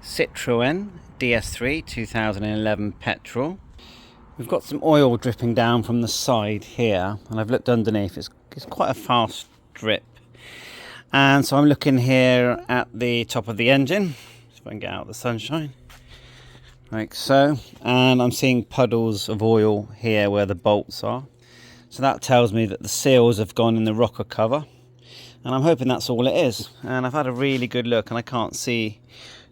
Citroen DS3 2011 petrol. We've got some oil dripping down from the side here, and I've looked underneath. It's quite a fast drip, and so I'm looking here at the top of the engine, if I can get out the sunshine, like so, and I'm seeing puddles of oil here where the bolts are. So that tells me that the seals have gone in the rocker cover, and I'm hoping that's all it is. And I've had a really good look and I can't see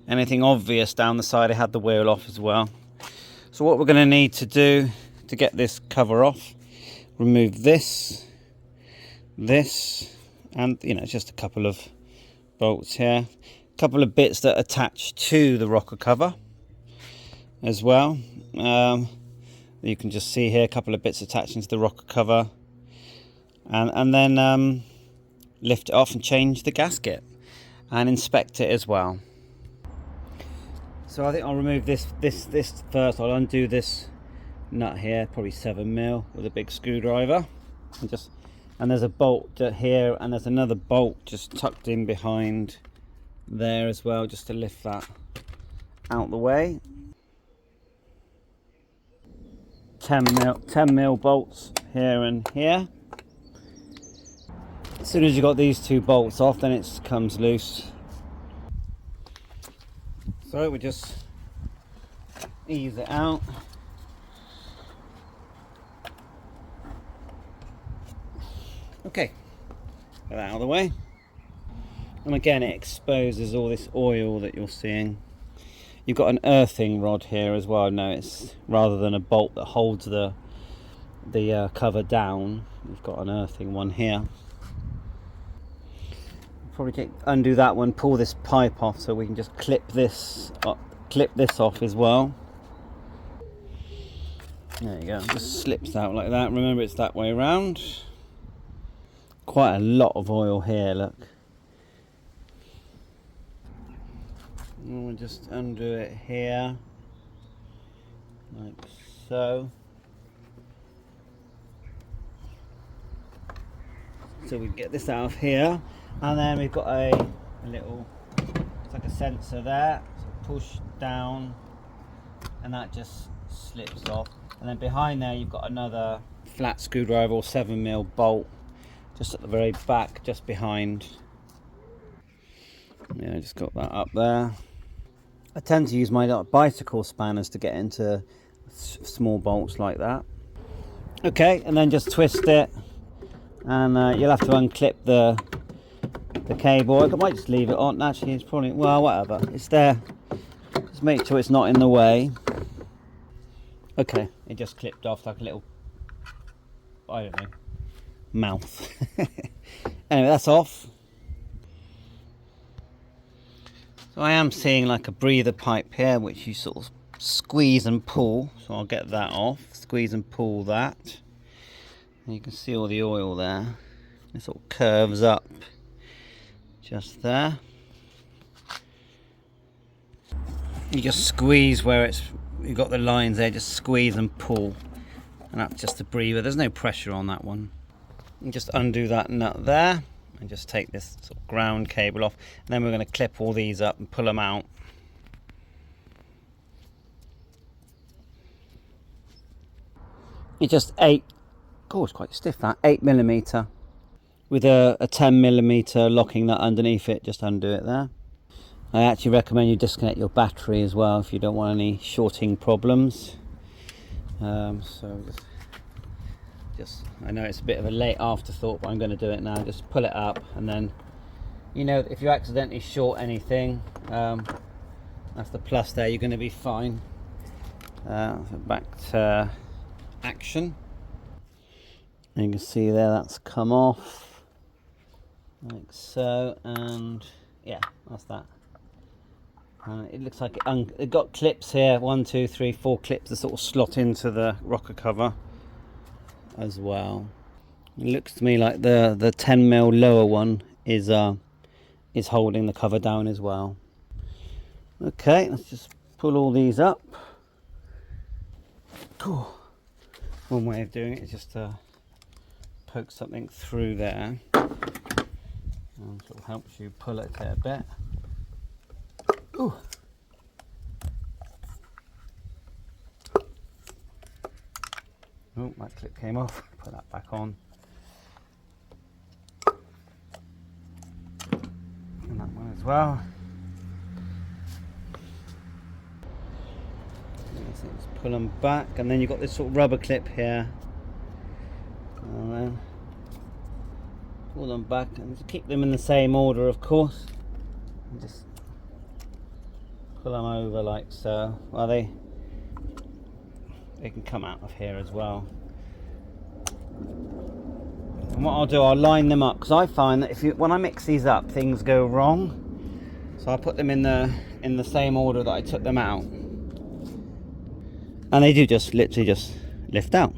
anything obvious down the side. I had the wheel off as well. So what we're going to need to do to get this cover off, remove this, and just a couple of bolts here, a couple of bits that attach to the rocker cover as well. You can just see here a couple of bits attaching to the rocker cover, and then lift it off and change the gasket and inspect it as well. So I think I'll remove this first. I'll undo this nut here, probably 7mm with a big screwdriver, and there's a bolt here, and there's another bolt just tucked in behind there as well, just to lift that out the way. 10mm bolts here and here. As soon as you got these two bolts off, then it comes loose. So we just ease it out. Okay, get that out of the way. And again, it exposes all this oil that you're seeing. You've got an earthing rod here as well. No, it's rather than a bolt that holds the cover down, you've got an earthing one here. Probably undo that one, pull this pipe off so we can just clip this off as well. There you go, it just slips out like that. Remember, it's that way around. Quite a lot of oil here, look. And we'll just undo it here, like so. So we can get this out of here. And then we've got a little, it's like a sensor there, so push down and that just slips off. And then behind there you've got another flat screwdriver or 7mm bolt just at the very back, just behind. Yeah, I just got that up there. I tend to use my bicycle spanners to get into small bolts like that. Okay, and then just twist it, and you'll have to unclip the cable. I might just leave it on. Actually, it's probably, well, whatever, it's there. Just make sure it's not in the way. Okay, it just clipped off like a little, I don't know, mouth. Anyway, that's off. So I am seeing like a breather pipe here, which you sort of squeeze and pull. So I'll get that off, squeeze and pull that. And you can see all the oil there. It sort of curves up just there. You just squeeze where you've got the lines there, just squeeze and pull, and that's just a breather. There's no pressure on that one. You just undo that nut there and just take this sort of ground cable off, and then we're going to clip all these up and pull them out. It's just it's quite stiff, that 8mm. With a 10mm locking nut underneath it, just undo it there. I actually recommend you disconnect your battery as well if you don't want any shorting problems. So just, I know it's a bit of a late afterthought, but I'm going to do it now. Just pull it up, and then, if you accidentally short anything, that's the plus there, you're going to be fine. So back to action. And you can see there, that's come off. Like so, and yeah, that's that. It looks like it got clips here, 1, 2, 3, 4 clips that sort of slot into the rocker cover as well. It looks to me like the 10mm lower one is holding the cover down as well. Okay, let's just pull all these up. Cool. One way of doing it is just to poke something through there. And sort of helps you pull it a bit. Ooh. Oh, that clip came off. Put that back on. And that one as well. So just pull them back, and then you've got this sort of rubber clip here. And then pull them back and just keep them in the same order, of course. And just pull them over like so. Well, they can come out of here as well. And what I'll do, I'll line them up, because I find that when I mix these up, things go wrong. So I put them in the same order that I took them out, and they do just literally just lift out.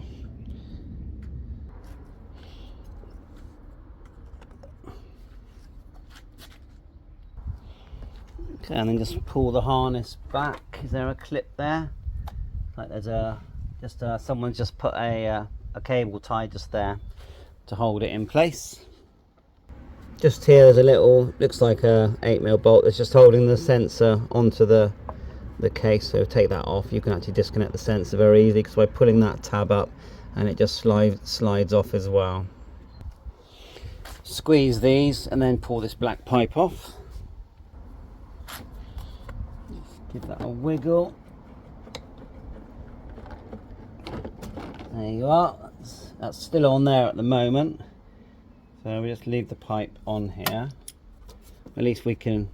Okay, and then just pull the harness back. Is there a clip there? Like there's someone's just put a cable tie just there to hold it in place. Just here there's a little, looks like a 8mm bolt that's just holding the sensor onto the case. So take that off. You can actually disconnect the sensor very easily, because by pulling that tab up, and it just slides off as well. Squeeze these and then pull this black pipe off. Give that a wiggle. There you are. That's still on there at the moment. So we just leave the pipe on here. At least we can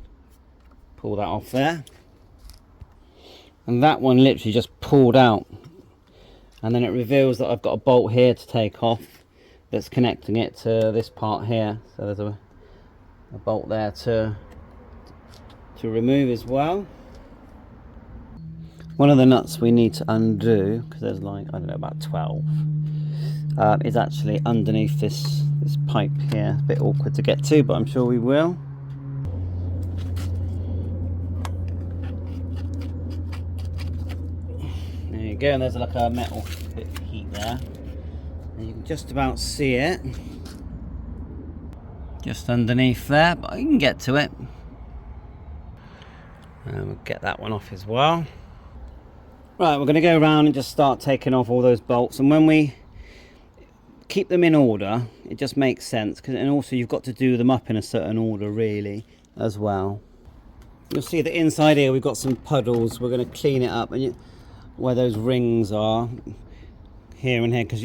pull that off there. And that one literally just pulled out. And then it reveals that I've got a bolt here to take off that's connecting it to this part here. So there's a bolt there to remove as well. One of the nuts we need to undo, because there's like, I don't know, about 12, is actually underneath this pipe here. A bit awkward to get to, but I'm sure we will. There you go, and there's like a metal bit of heat there. And you can just about see it. Just underneath there, but you can get to it. And we'll get that one off as well. Right, we're going to go around and just start taking off all those bolts, and when we keep them in order, it just makes sense, and also you've got to do them up in a certain order really as well. You'll see that inside here we've got some puddles. We're going to clean it up, and where those rings are here and here, because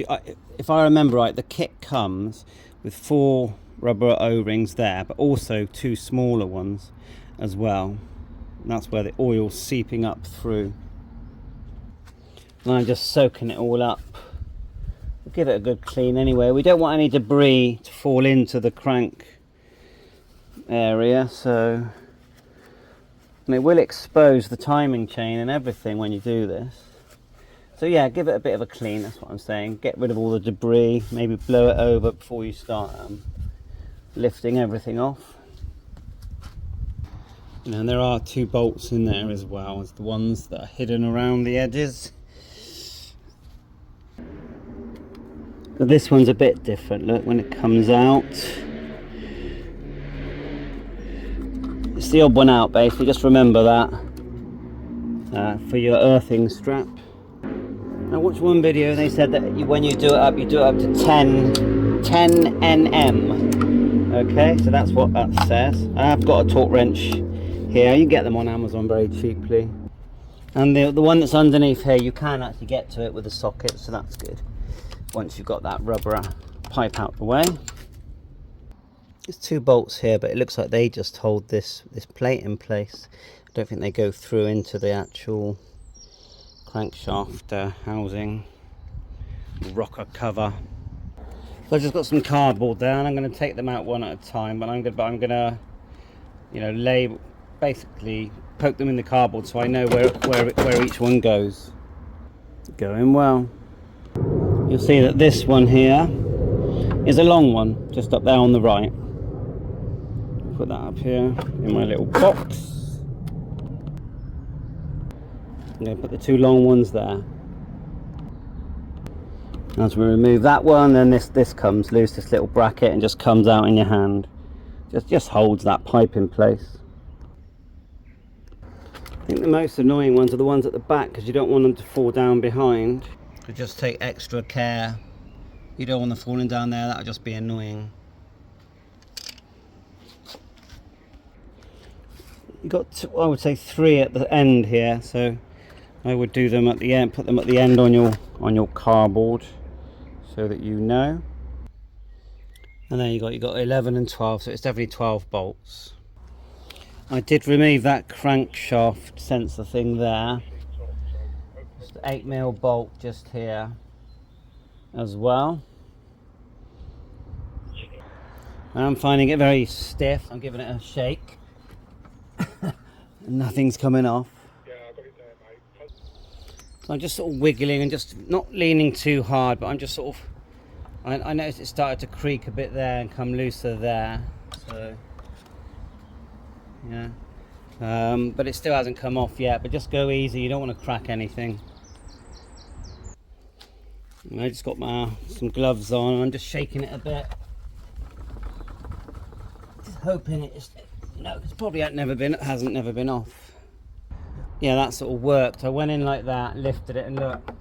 if I remember right, the kit comes with 4 rubber O-rings there, but also 2 smaller ones as well, and that's where the oil's seeping up through. And I'm just soaking it all up. We'll give it a good clean anyway. We don't want any debris to fall into the crank area, so, and it will expose the timing chain and everything when you do this. So yeah, give it a bit of a clean, that's what I'm saying. Get rid of all the debris, maybe blow it over before you start lifting everything off. And there are 2 bolts in there as well as the ones that are hidden around the edges. But this one's a bit different. Look, when it comes out, it's the odd one out basically. Just remember that for your earthing strap. I watched one video and they said that when you do it up to 10 nm. Okay, so that's what that says. I've got a torque wrench here. You can get them on Amazon very cheaply. And the one that's underneath here, you can actually get to it with a socket, so that's good. Once you've got that rubber pipe out the way. There's 2 bolts here, but it looks like they just hold this plate in place. I don't think they go through into the actual crankshaft housing, rocker cover. So I've just got some cardboard there, and I'm going to take them out one at a time. But I'm gonna, you know, basically poke them in the cardboard so I know where each one goes. Going well. You'll see that this one here is a long one, just up there on the right. Put that up here in my little box. I'm going to put the 2 long ones there. As we remove that one, then this comes loose, this little bracket, and just comes out in your hand. Just holds that pipe in place. I think the most annoying ones are the ones at the back, because you don't want them to fall down behind. So just take extra care. You don't want them falling down there, that'll just be annoying. You got, I would say 3 at the end here, so I would do them at the end, put them at the end on your cardboard, so that you know. And then you got 11 and 12, so it's definitely 12 bolts. I did remove that crankshaft sensor thing there. Just 8mm bolt just here as well. And I'm finding it very stiff. I'm giving it a shake. Nothing's coming off. So I'm just sort of wiggling and just not leaning too hard, but I'm just sort of, I noticed it started to creak a bit there and come looser there. So yeah, but it still hasn't come off yet, but just go easy, you don't want to crack anything. And I just got some gloves on, I'm just shaking it a bit, just hoping it's probably hasn't never been off. Yeah, that sort of worked. I went in like that, lifted it, and look,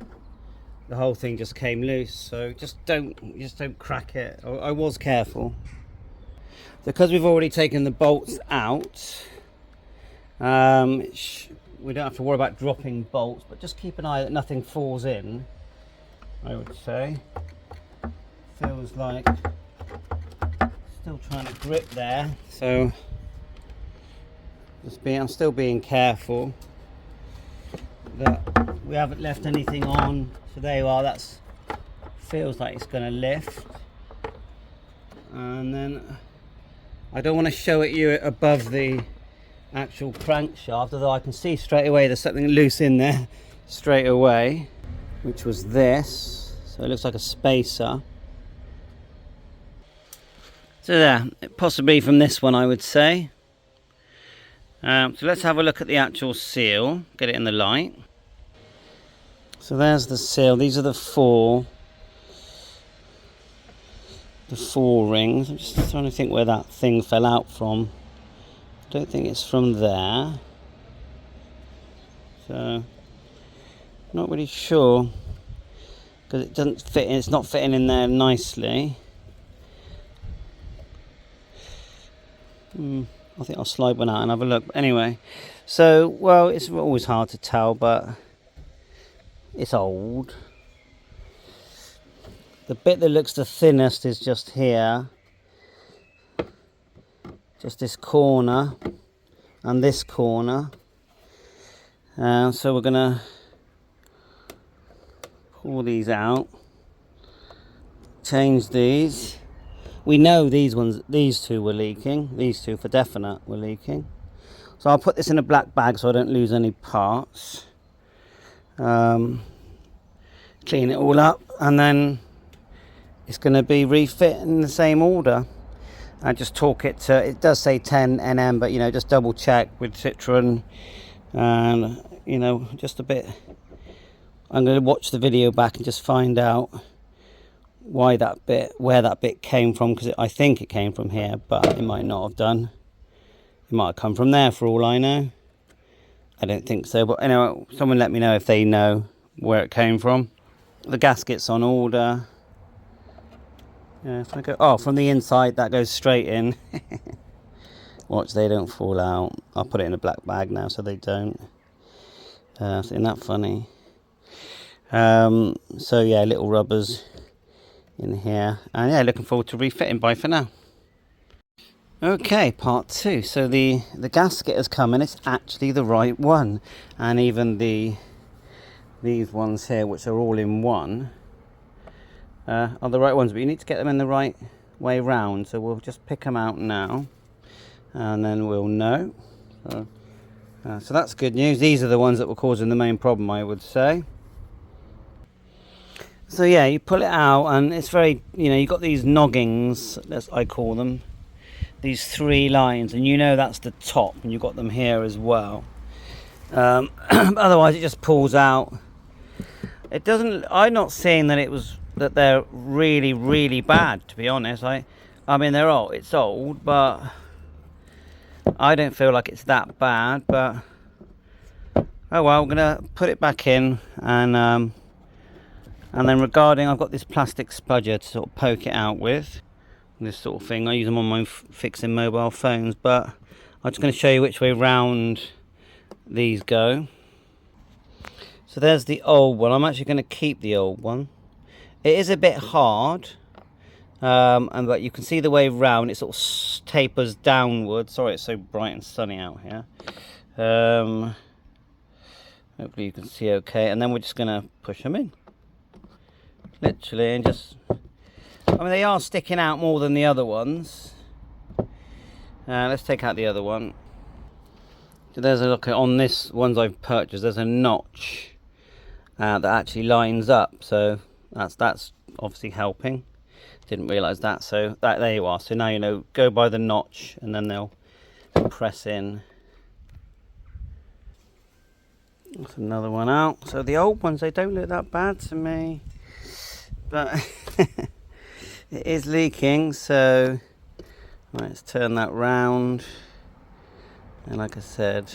the whole thing just came loose. So just don't crack it. I was careful. Because we've already taken the bolts out, we don't have to worry about dropping bolts, but just keep an eye that nothing falls in, I would say. Feels like still trying to grip there, so I'm still being careful that we haven't left anything on. So there you are, that's feels like it's going to lift. And then I don't want to show it you above the actual crankshaft, although I can see straight away there's something loose in there straight away, which was this. So it looks like a spacer. So there, possibly from this one, I would say. So let's have a look at the actual seal, get it in the light. So there's the seal. These are the four rings. I'm just trying to think where that thing fell out from. I don't think it's from there. So not really sure, because it doesn't fit in, it's not fitting in there nicely. I think I'll slide one out and have a look. But anyway, so, well, it's always hard to tell, but it's old. The bit that looks the thinnest is just here. Just this corner and this corner. So we're going to pull these out. Change these. We know these two were leaking. These two for definite were leaking. So I'll put this in a black bag so I don't lose any parts. Clean it all up, and then it's going to be refit in the same order. I just torque it to, it does say 10 Nm, but you know, just double check with Citroen, and you know, just a bit. I'm going to watch the video back and just find out where that bit came from, because I think it came from here, but it might not have done. It might have come from there for all I know. I don't think so, but anyway, someone let me know if they know where it came from. The gasket's on order. Yeah, if I go, oh, from the inside that goes straight in. Watch, they don't fall out. I'll put it in a black bag now so they don't. Isn't that funny? So yeah, little rubbers in here, and yeah, looking forward to refitting. Bye for now. Okay, part 2. So the gasket has come, and it's actually the right one, and even these ones here, which are all in one, are the right ones, but you need to get them in the right way round. So we'll just pick them out now, and then we'll know. So that's good news. These are the ones that were causing the main problem, I would say. So yeah, you pull it out, and it's very, you know, you've got these noggings, as I call them, these 3 lines, and you know that's the top, and you've got them here as well. Otherwise it just pulls out. It doesn't, I'm not saying that they're really, really bad, to be honest. I mean, they're old, it's old, but I don't feel like it's that bad. But oh well, I'm gonna put it back in, and And then regarding, I've got this plastic spudger to sort of poke it out with. This sort of thing, I use them on my fixing mobile phones, but I'm just going to show you which way round these go. So there's the old one. I'm actually going to keep the old one. It is a bit hard, but you can see the way round. It sort of tapers downwards. Sorry, it's so bright and sunny out here. Hopefully you can see okay. And then we're just going to push them in, literally, and just. I mean, they are sticking out more than the other ones. Let's take out the other one. So there's a look on this ones I've purchased. There's a notch that actually lines up, so that's obviously helping. Didn't realise that. So there you are. So now you know. Go by the notch, and then they'll press in. That's another one out. So the old ones, they don't look that bad to me, but. It is leaking, so let's turn that round, and like I said,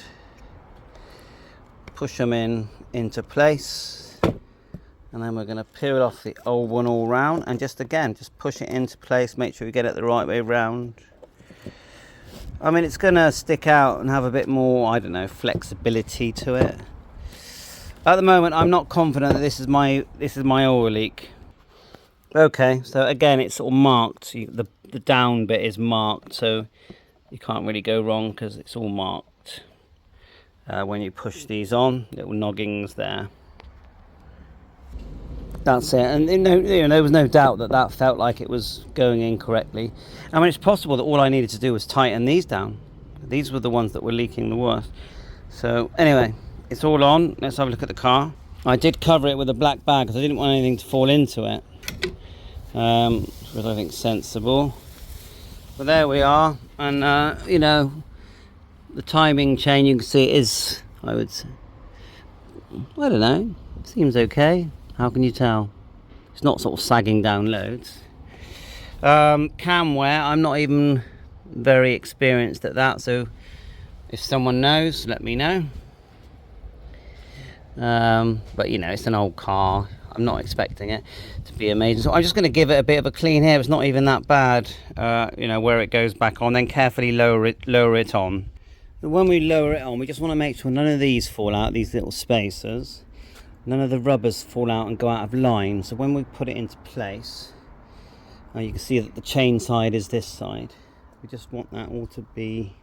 push them into place, and then we're going to peel off the old one all round, and just push it into place. Make sure you get it the right way round. I mean, it's going to stick out and have a bit more, I don't know, flexibility to it. At the moment, I'm not confident that this is my oil leak. Okay, so again, it's sort of marked. The down bit is marked, so you can't really go wrong because it's all marked. When you push these on, little noggings there. That's it, and there was no doubt that felt like it was going in correctly. I mean, it's possible that all I needed to do was tighten these down. These were the ones that were leaking the worst. So anyway, it's all on. Let's have a look at the car. I did cover it with a black bag because I didn't want anything to fall into it. Which I think sensible, but there we are. And the timing chain, you can see it is, I would say, I don't know, seems okay. How can you tell? It's not sort of sagging down loads. Cam wear, I'm not even very experienced at that, so if someone knows, let me know. But it's an old car. I'm not expecting it to be amazing, so I'm just going to give it a bit of a clean here. It's not even that bad, where it goes back on. Then carefully lower it on. And when we lower it on, we just want to make sure none of these fall out, these little spacers. None of the rubbers fall out and go out of line. So when we put it into place, you can see that the chain side is this side. We just want that all to be,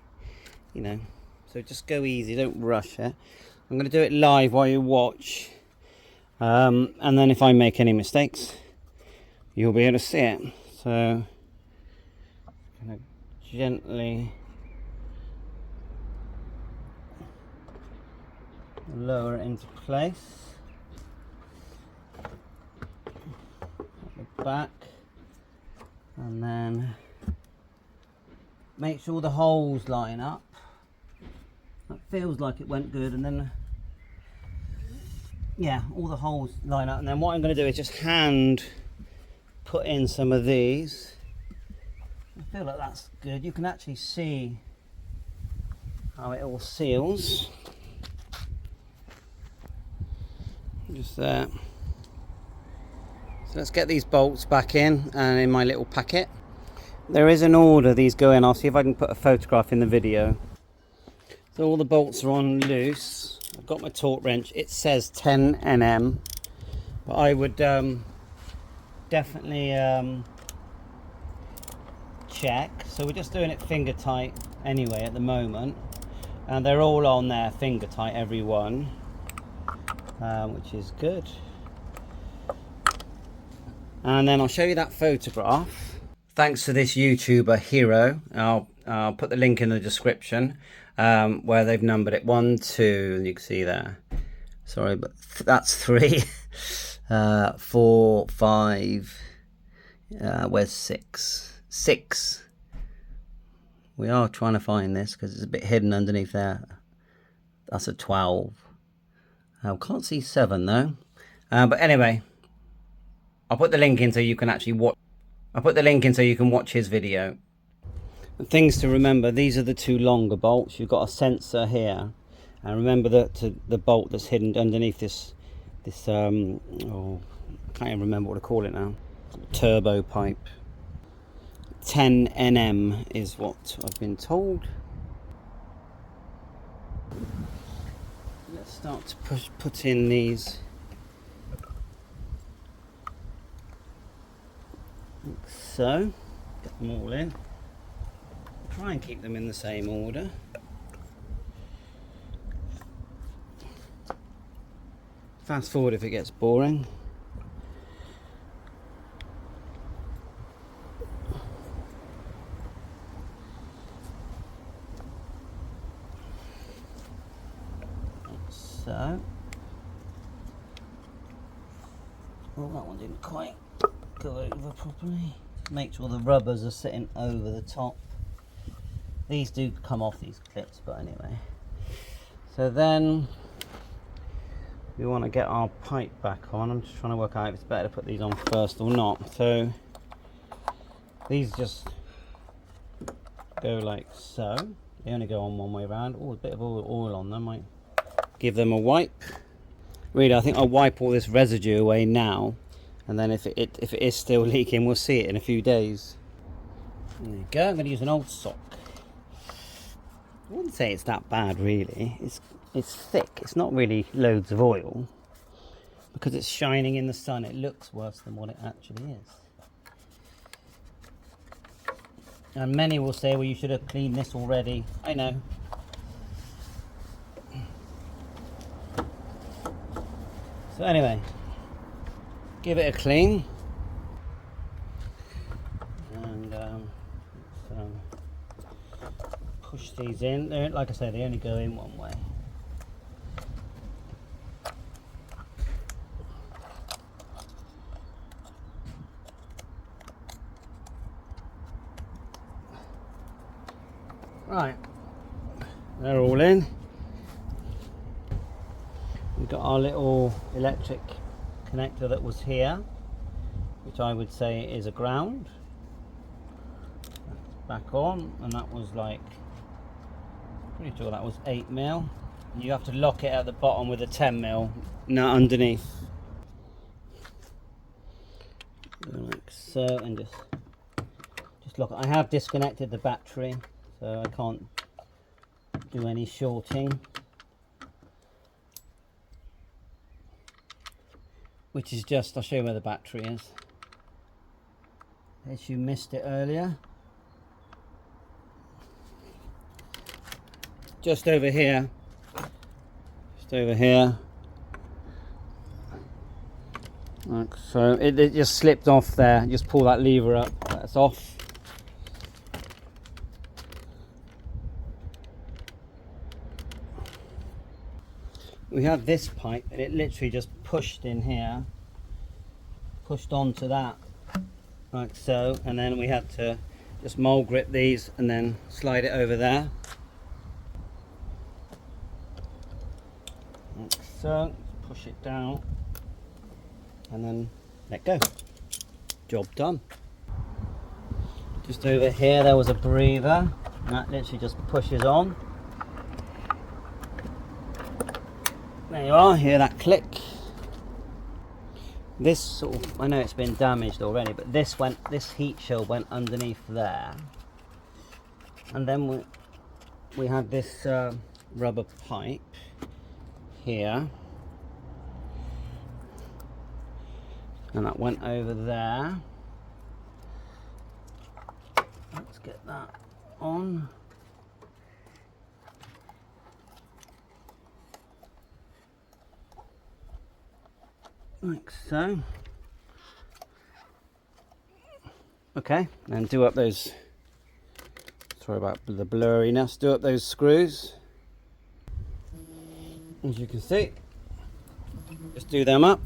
so just go easy, don't rush it. I'm going to do it live while you watch. And then if I make any mistakes, you'll be able to see it. So I'm going to gently lower it into place at the back, and then make sure the holes line up. That feels like it went good, and then all the holes line up. And then what I'm going to do is just hand put in some of these. I feel like that's good. You can actually see how it all seals. Just there. So let's get these bolts back in and in my little packet. There is an order these go in. I'll see if I can put a photograph in the video. So all the bolts are on loose. I've got my torque wrench. It says 10 Nm, but I would definitely check. So we're just doing it finger tight anyway at the moment, and they're all on there finger tight, every one, which is good. And then I'll show you that photograph. Thanks to this YouTuber Hero. I'll put the link in the description. Where they've numbered it 1, 2, you can see there. Sorry, but that's 3, 4, 5. Where's 6? 6. We are trying to find this because it's a bit hidden underneath there. That's a 12. Can't see 7 though. But anyway, I'll put the link in so you can actually watch. I'll put the link in so you can watch his video. And things to remember, these are the 2 longer bolts. You've got a sensor here, and remember that the bolt that's hidden underneath this I can't even remember what to call it now. Turbo pipe. 10 nm is what I've been told. Let's start to put in these. Like so, get them all in. Try and keep them in the same order. Fast forward if it gets boring. So, well, that one didn't quite go over properly. Make sure the rubbers are sitting over the top. These do come off, these clips, but anyway. So then we want to get our pipe back on. I'm just trying to work out if it's better to put these on first or not. So these just go like so. They only go on one way around. Oh, a bit of oil on them. Might give them a wipe. Really, I think I'll wipe all this residue away now, and then if it is still leaking, we'll see it in a few days. There you go. I'm going to use an old sock. I wouldn't say it's that bad really. It's thick. It's not really loads of oil. Because it's shining in the sun, it looks worse than what it actually is. And many will say, well, you should have cleaned this already. I know. So anyway, give it a clean. And push these in. They're, like I say, they only go in one way. Right, they're all in. We've got our little electric connector that was here, which I would say is a ground. That's back on, and that was like, pretty sure that was 8mm. You have to lock it at the bottom with a 10mm nut underneath. Like so, and just lock it. I have disconnected the battery, so I can't do any shorting. Which is just, I'll show you where the battery is. In case you missed it earlier. Just over here. Just over here. Like so, it just slipped off there. Just pull that lever up, that's off. We have this pipe and it literally just pushed in here, pushed onto that, like so, and then we had to just mole grip these and then slide it over there. Like so, push it down and then let go. Job done. Just over here there was a breather, and that literally just pushes on. There you are, hear that click. This sort of, I know it's been damaged already, but this heat shield went underneath there. And then we had this rubber pipe here. And that went over there. Let's get that on. Like so. Okay, and do up those, sorry about the blurriness, do up those screws. As you can see, just do them up.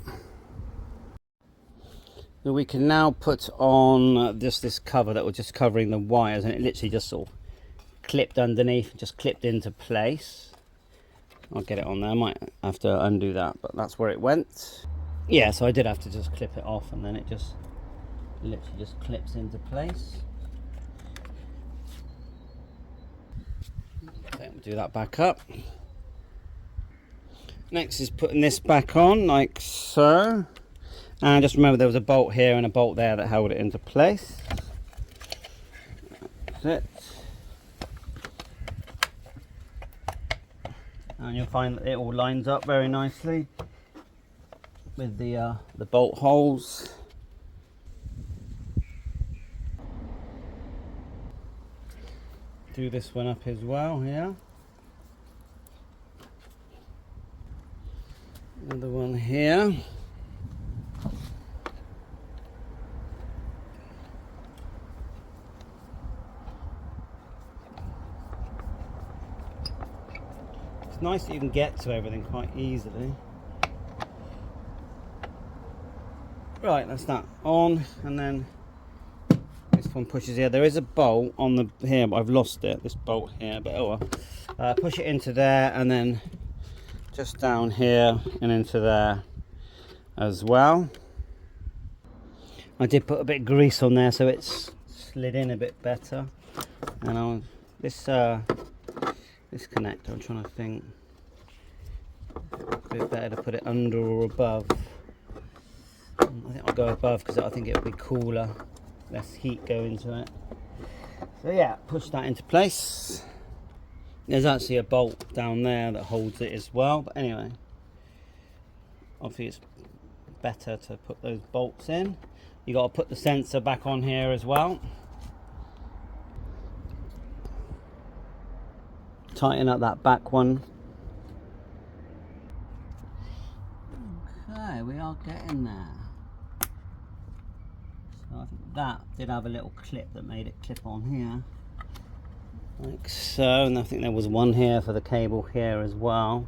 So we can now put on just this cover that was just covering the wires, and it literally just sort of clipped underneath, just clipped into place. I'll get it on there, I might have to undo that, but that's where it went. Yeah, so I did have to just clip it off, and then it just literally just clips into place. Okay, we'll do that back up. Next is putting this back on, like so. And just remember there was a bolt here and a bolt there that held it into place. That's it. And you'll find that it all lines up very nicely with the bolt holes. Do this one up as well here. Another one here. It's nice that you can get to everything quite easily. Right, that's that on, and then this one pushes here. There is a bolt on the here, but I've lost it. This bolt here, but oh well. Push it into there, and then just down here and into there as well. I did put a bit of grease on there so it's slid in a bit better. And this connector, I'm trying to think, a bit better to put it under or above. I think I'll go above because I think it'll be cooler, less heat go into it. So yeah, push that into place. There's actually a bolt down there that holds it as well, but anyway, obviously it's better to put those bolts in. You got to put the sensor back on here as well. Tighten up that back one. Okay, we are getting there. So I think that did have a little clip that made it clip on here. Like so, and I think there was one here for the cable here as well.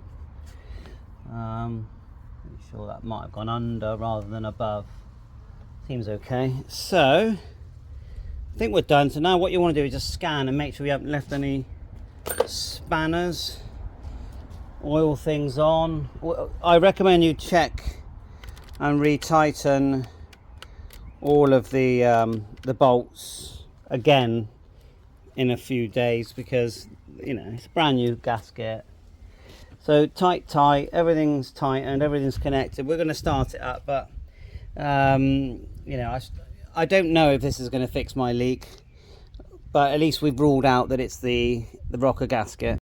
Pretty sure that might have gone under rather than above. Seems okay. So I think we're done. So now what you want to do is just scan and make sure you haven't left any spanners, oil things on. I recommend you check and retighten all of the bolts again in a few days, because you know it's a brand new gasket. So tight, everything's tightened, everything's connected. We're going to start it up, but you know, I don't know if this is going to fix my leak, but at least we've ruled out that it's the rocker gasket.